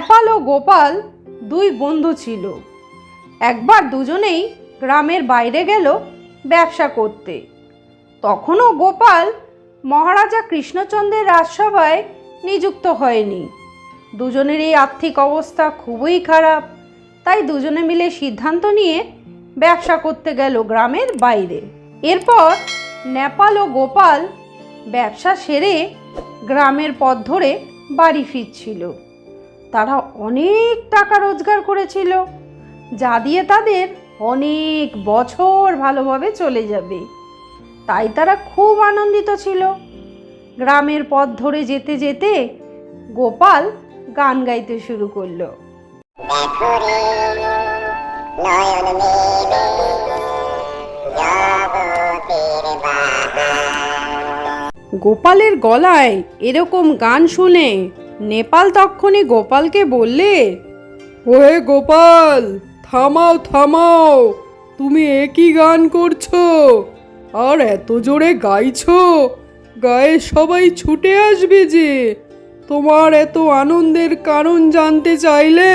নেপাল ও গোপাল দুই বন্ধু ছিল। একবার দুজনেই গ্রামের বাইরে গেল ব্যবসা করতে। তখনও গোপাল মহারাজা কৃষ্ণচন্দ্রের রাজসভায় নিযুক্ত হয়নি। দুজনেরই আর্থিক অবস্থা খুবই খারাপ, তাই দুজনে মিলে সিদ্ধান্ত নিয়ে ব্যবসা করতে গেল গ্রামের বাইরে। এরপর নেপাল ও গোপাল ব্যবসা সেরে গ্রামের পথ ধরে বাড়ি ফিরছিল। তারা অনেক টাকা রোজগার করেছিল, যা দিয়ে তাদের অনেক বছর ভালোভাবে চলে যাবে। তাই তারা খুব আনন্দিত ছিল। গ্রামের পথ ধরে যেতে যেতে গোপাল গান গাইতে শুরু করলো। গোপালের গলায় এরকম গান শুনে নেপাল তক্ষুনি গোপালকে বললে, ওহে গোপাল, থামাও থামাও, তুমি একই গান করছো আর এত জোরে গাইছো, গায়ে সবাই ছুটে আসবে যে। তোমার এত আনন্দের কারণ জানতে চাইলে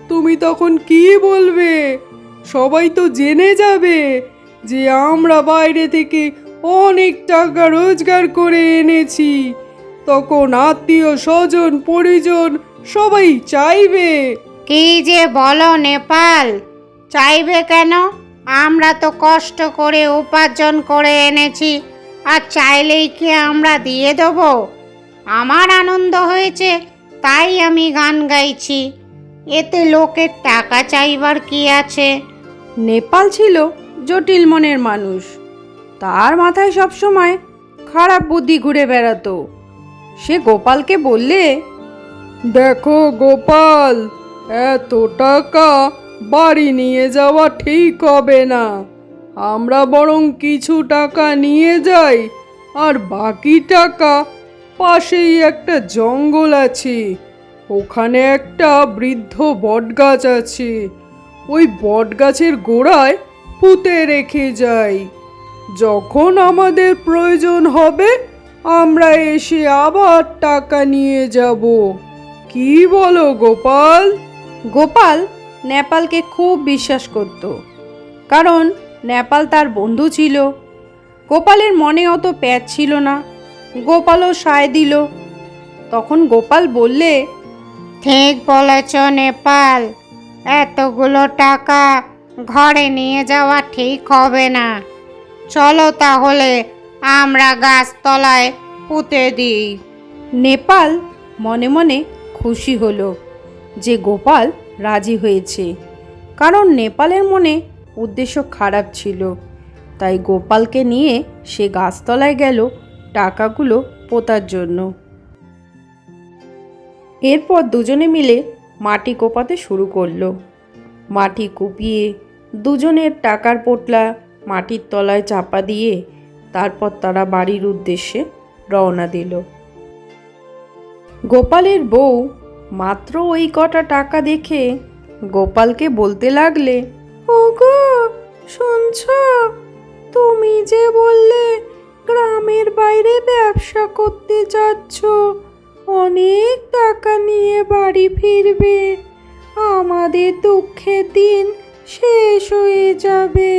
তুমি তখন কি বলবে? সবাই তো জেনে যাবে যে আমরা বাইরে থেকে অনেক টাকা রোজগার করে এনেছি। তখন আত্মীয় স্বজন পরিজন সবাই চাইবে। কি যে বলো নেপাল, চাইবে কেন? আমরা তো কষ্ট করে উপার্জন করে এনেছি, আর চাইলেই কি আমরা দিয়ে দেবো? আমার আনন্দ হয়েছে তাই আমি গান গাইছি, এতে লোকের টাকা চাইবার কি আছে? নেপাল ছিল জটিল মনের মানুষ। তার মাথায় সবসময় খারাপ বুদ্ধি ঘুরে বেড়াতো। সে গোপালকে বললে, দেখো গোপাল, এত টাকা বাড়ি নিয়ে যাওয়া ঠিক হবে না। আমরা বরং কিছু টাকা নিয়ে যাই, আর বাকি টাকা পাশেই একটা জঙ্গল আছে, ওখানে একটা বৃদ্ধ বটগাছ আছে, ওই বটগাছের গোড়ায় পুঁতে রেখে যাই। যখন আমাদের প্রয়োজন হবে আমরা এসে আবার টাকা নিয়ে যাব। কি বলো গোপাল? গোপাল নেপালকে খুব বিশ্বাস করত, কারণ নেপাল তার বন্ধু ছিল। গোপালের মনে অত প্যাঁচ ছিল না, গোপালও সায় দিল। তখন গোপাল বললে, ঠিক বলেছ নেপাল, এতগুলো টাকা ঘরে নিয়ে যাওয়া ঠিক হবে না। চলো তাহলে আমরা গাছতলায় পুঁতে দিই। নেপাল মনে মনে খুশি হলো যে গোপাল রাজি হয়েছে, কারণ নেপালের মনে উদ্দেশ্য খারাপ ছিল। তাই গোপালকে নিয়ে সে গাছতলায় গেল টাকাগুলো পোঁতার জন্য। এরপর দুজনে মিলে মাটি কোপাতে শুরু করলো। মাটি কুপিয়ে দুজনের টাকার পোটলা মাটির তলায় চাপা দিয়ে তারপর তারা বাড়ির উদ্দেশ্যে রওনা দিল। গোপালের বউ মাত্র ওই কটা টাকা দেখে গোপালকে বলতে লাগলে, ওগো শুনছ, তুমি যে বললে গ্রামের বাইরে ব্যবসা করতে যাচ্ছ, অনেক টাকা নিয়ে বাড়ি ফিরবে, আমাদের দুঃখের দিন শেষ হয়ে যাবে।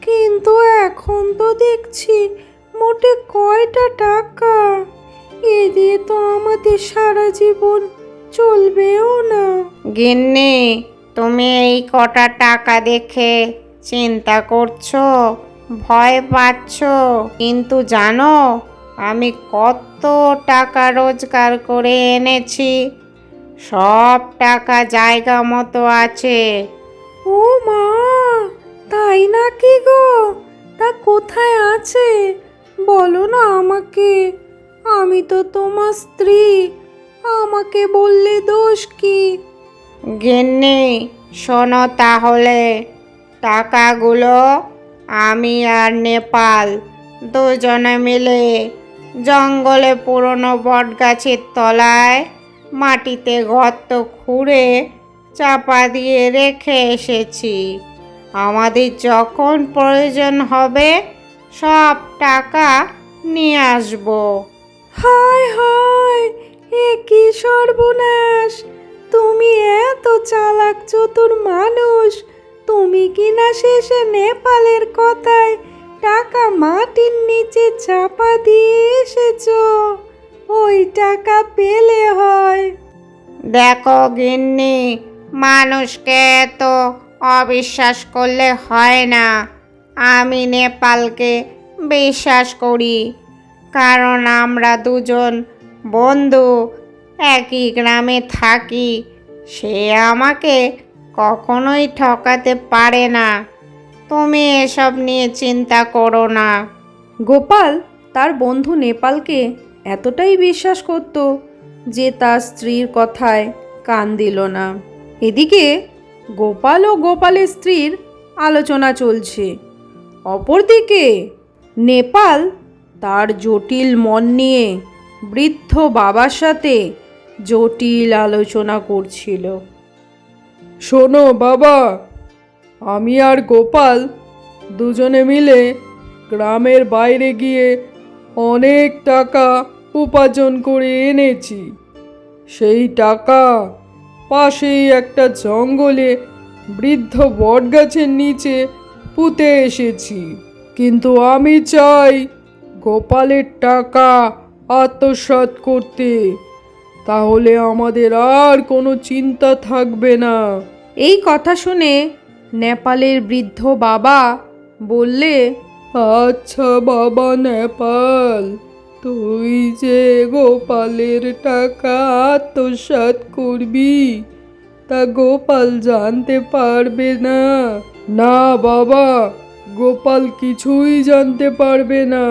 কিন্তু এখন তো দেখছি মোটে কয়টা টাকা, এ দিয়ে তো আমাদের সারা জীবন চলবেও না। গিন্নি, তুমি এই কটা টাকা দেখে চিন্তা করছো, ভয় পাচ্ছ, কিন্তু জানো আমি কত টাকা রোজগার করে এনেছি। সব টাকা জায়গা মতো আছে। ও মা, তাই নাকি গো? তা কোথায় আছে বলো না আমাকে, আমি তো তোমার স্ত্রী, আমাকে বললে দোষ কি? গিন্নি শোনো তাহলে, টাকাগুলো আমি আর নেপাল দুজনে মিলে জঙ্গলে পুরনো বটগাছের তলায় মাটিতে গর্ত খুঁড়ে চাপা দিয়ে রেখে এসেছি। আমাদের যখন প্রয়োজন হবে সব টাকা নিয়ে আসবো। হায় হায়, এ কি সর্বনাশ! তুমি এত চালাক চতুর মানুষ, তুমি কি না শেষে নেপালের কথায় টাকা মাটির নিচে চাপা দিয়ে এসেছো? ওই টাকা পেলে হয়। দেখো গিন্নি, মানুষকে তো অবিশ্বাস করলে হয় না। আমি নেপালকে বিশ্বাস করি, কারণ আমরা দুজন বন্ধু, একই গ্রামে থাকি। সে আমাকে কখনোই ঠকাতে পারে না। তুমি এসব নিয়ে চিন্তা করো না। গোপাল তার বন্ধু নেপালকে এতটাই বিশ্বাস করত যে তার স্ত্রীর কথায় কান দিল না। এদিকে গোপাল ও গোপালের স্ত্রীর আলোচনা চলছে। অপরদিকে নেপাল তার জটিল মন নিয়ে বৃদ্ধ বাবার সাথে জটিল আলোচনা করছিল। শোনো বাবা, আমি আর গোপাল দুজনে মিলে গ্রামের বাইরে গিয়ে অনেক টাকা উপার্জন করে এনেছি। সেই টাকা পাশেই একটা জঙ্গলে বৃদ্ধ বটগাছের নিচে পুঁতে এসেছি। কিন্তু আমি চাই গোপালের টাকা আত্মসাৎ করতে, তাহলে আমাদের আর কোনো চিন্তা থাকবে না। এই কথা শুনে নেপালের বৃদ্ধ বাবা বললে, আচ্ছা বাবা নেপাল, তুই যে গোপালের টাকা আত্মসাৎ করবি তা গোপাল জানতে পারবে না? না বাবা, গোপাল কিছুই জানতে পারবে না।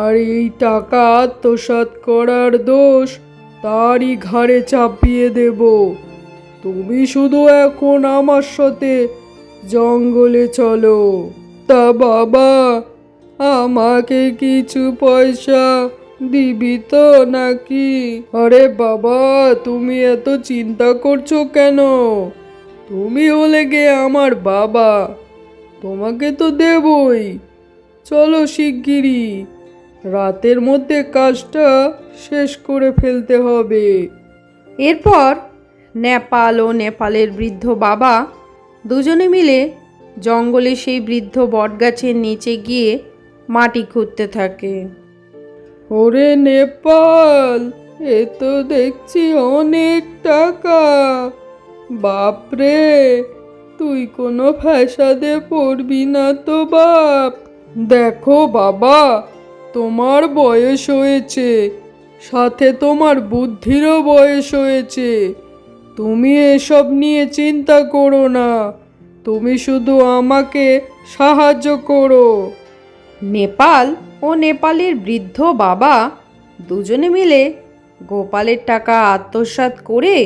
আর এই টাকা আত্মসাৎ করার দোষ তারই ঘাড়ে চাপিয়ে দেব। তুমি শুধু এখন আমার সাথে জঙ্গলে চলো। তা বাবা, আমাকে কিছু পয়সা দিবি তো নাকি? আরে বাবা, তুমি এত চিন্তা করছো কেন? তুমি হলে গে আমার বাবা, তোমাকে তো দেবই। চলো শিগগিরই, রাতের মধ্যে কাজটা শেষ করে ফেলতে হবে। এরপর নেপাল ও নেপালের বৃদ্ধ বাবা দুজনে মিলে জঙ্গলে সেই বৃদ্ধ বটগাছের নিচে গিয়ে মাটি খুঁড়তে থাকে। ওরে নেপাল, এ তো দেখছি অনেক টাকা। বাপরে, তুই কোনো ফ্যাসাদে পড়বি না তো বাপ? দেখো বাবা, তোমার বয়স হয়েছে, সাথে তোমার বুদ্ধিরও বয়স হয়েছে। তুমি এসব নিয়ে চিন্তা করো না, তুমি শুধু আমাকে সাহায্য করো। নেপাল ও নেপালের বৃদ্ধ বাবা দুজনে মিলে গোপালের টাকা আত্মসাৎ করে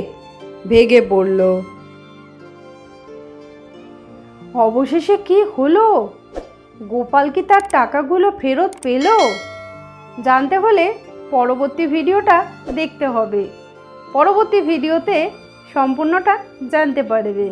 ভেগে পড়ল। অবশেষে কি হলো? গোপাল কি তার টাকাগুলো ফেরত পেল? জানতে হলে পরবর্তী ভিডিওটা দেখতে হবে। পরবর্তী ভিডিওতে সম্পূর্ণটা জানতে পারবে।